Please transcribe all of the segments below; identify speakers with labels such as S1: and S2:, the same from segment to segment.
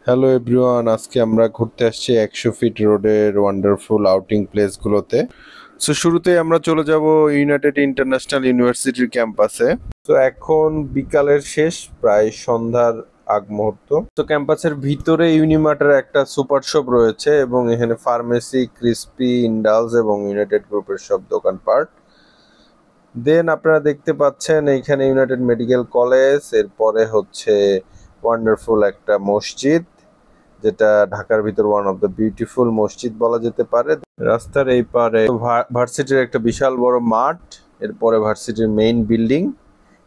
S1: Hello everyone, আজকে আমরা ঘুরতে আসছি 100 ফিট রোডের ওয়ান্ডারফুল আউটিং প্লেসগুলোতে। সো শুরুতেই আমরা চলে যাব ইউনাইটেড ইন্টারন্যাশনাল ইউনিভার্সিটির ক্যাম্পাসে। তো এখন বিকালের শেষ, প্রায় সন্ধ্যার আগ মুহূর্ত। তো ক্যাম্পাসের ভিতরে ইউনিমার্টের একটা সুপার শপ রয়েছে এবং এখানে ফার্মেসি, ক্রিসপি, ইন্ডালস এবং ইউনাইটেড গ্রুপের সব দোকানপাট। দেন আপনারা দেখতে পাচ্ছেন এইখানে ইউনাইটেড মেডিকেল কলেজ, এরপরে হচ্ছে ওয়ান্ডারফুল একটা মসজিদ, যেটা ঢাকার ভিতর ওয়ান অফ দ্য বিউটিফুল মসজিদ বলা যেতে পারে। রাস্তার এই পারে ভার্সিটির একটা বিশাল বড় মাঠ, এরপরে ভার্সিটির মেইন বিল্ডিং।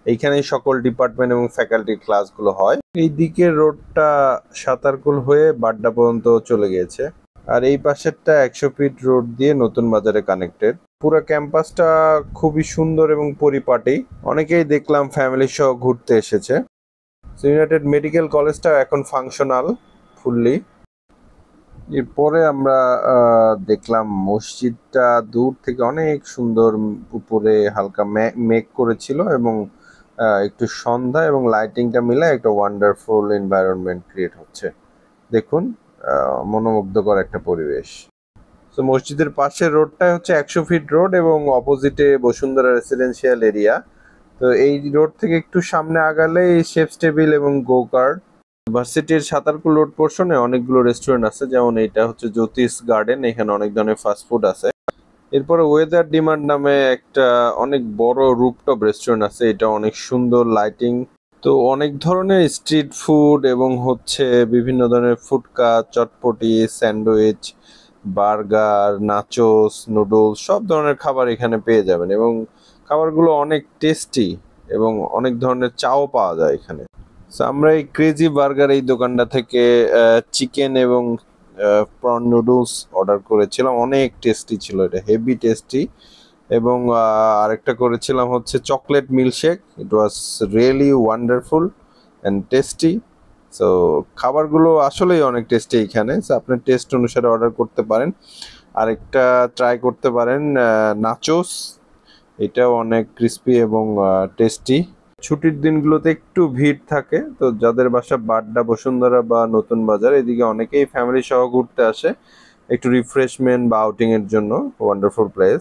S1: এইখানেই সকল ডিপার্টমেন্ট এবং ফ্যাকাল্টির ক্লাসগুলো হয়। এই দিকের রোডটা সাতারকুল হয়ে বাড্ডা পর্যন্ত চলে গিয়েছে, আর এই পাশেরটা 100 ফিট রোড দিয়ে নতুন বাজারে কানেক্টেড। পুরো ক্যাম্পাসটা খুবই সুন্দর এবং পরিপাটি। অনেকেই দেখলাম ফ্যামিলি সহ ঘুরতে এসেছে। ইউনাইটেড মেডিকেল কলেজটা এখন ফাংশনাল ফুললি। এরপরে আমরা দেখলাম মসজিদটা দূর থেকে অনেক সুন্দর, উপরে হালকা মেঘ করেছিল এবং একটু সন্ধ্যা এবং লাইটিংটা মিলে একটা ওয়ান্ডারফুল এনভায়রনমেন্ট ক্রিয়েট হচ্ছে। দেখুন, মনোমুগ্ধকর একটা পরিবেশ। তো মসজিদের পাশের রোডটা হচ্ছে 100 ফিট রোড এবং অপোজিটে বসুন্ধরা রেসিডেন্সিয়াল এরিয়া। তো এই রোড থেকে একটু সামনে আগালেই শেফস টেবিল এবং গো কার্ট। ভার্সিটির সাতারকুল রোড পোর্শনে অনেকগুলো রেস্টুরেন্ট আছে, যেমন এইটা হচ্ছে জ্যোতিষ গার্ডেন, এখানে অনেক ধরনের ফাস্টফুড আছে। এরপরে ওয়েদার ডিমান্ড নামে একটা অনেক বড় রুফটপ রেস্টুরেন্ট আছে, এটা অনেক সুন্দর লাইটিং। তো অনেক ধরনের স্ট্রিট ফুড এবং হচ্ছে বিভিন্ন ধরনের ফুডকা, চটপটি, স্যান্ডউইচ, বার্গার, নাচোস, নুডলস, সব ধরনের খাবার এখানে পেয়ে যাবেন এবং খাবারগুলো অনেক টেস্টি এবং অনেক ধরনের চাও পাওয়া যায় এখানে। সো আমরা এই ক্রেজি বার্গার এই দোকানটা থেকে চিকেন এবং প্রন নুডলস অর্ডার করেছিলাম। অনেক টেস্টি ছিল, এটা হেভি টেস্টি। এবং আরেকটা করেছিলাম হচ্ছে chocolate milkshake. It was really wonderful and tasty. So খাবারগুলো আসলেই অনেক টেস্টি এখানে। সো আপনার টেস্ট অনুসারে অর্ডার করতে পারেন। আরেকটা ট্রাই করতে পারেন নাচোস, এটাও অনেক ক্রিস্পি এবং টেস্টি। ছুটির দিনগুলোতে একটু ভিড় থাকে, তো যাদের বাসা বাড্ডা, বসুন্ধরা বা নতুন বাজার, এদিকে অনেকেই ফ্যামিলি সহ ঘুরতে আসে একটু রিফ্রেশমেন্ট বা আউটিং এর জন্য। Wonderful place.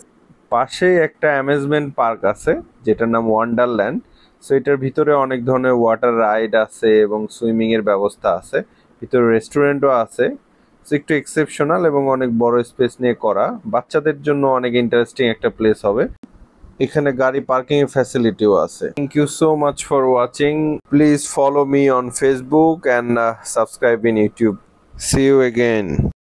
S1: পাশেই একটা অ্যামেজমেন্ট পার্ক আছে যেটার নাম ওয়ান্ডারল্যান্ড। সো এটার ভিতরে অনেক ধরনের ওয়াটার রাইড আছে এবং সুইমিং এর ব্যবস্থা আছে, ভিতরে রেস্টুরেন্টও আছে। সো একটু এক্সেপশনাল এবং অনেক বড় স্পেস নিয়ে করা, বাচ্চাদের জন্য অনেক ইন্টারেস্টিং একটা প্লেস হবে। এখানে গাড়ি পার্কিং এর ফ্যাসিলিটিও আছে। Thank you so much for watching. Please follow me on Facebook and subscribe in YouTube. See you again.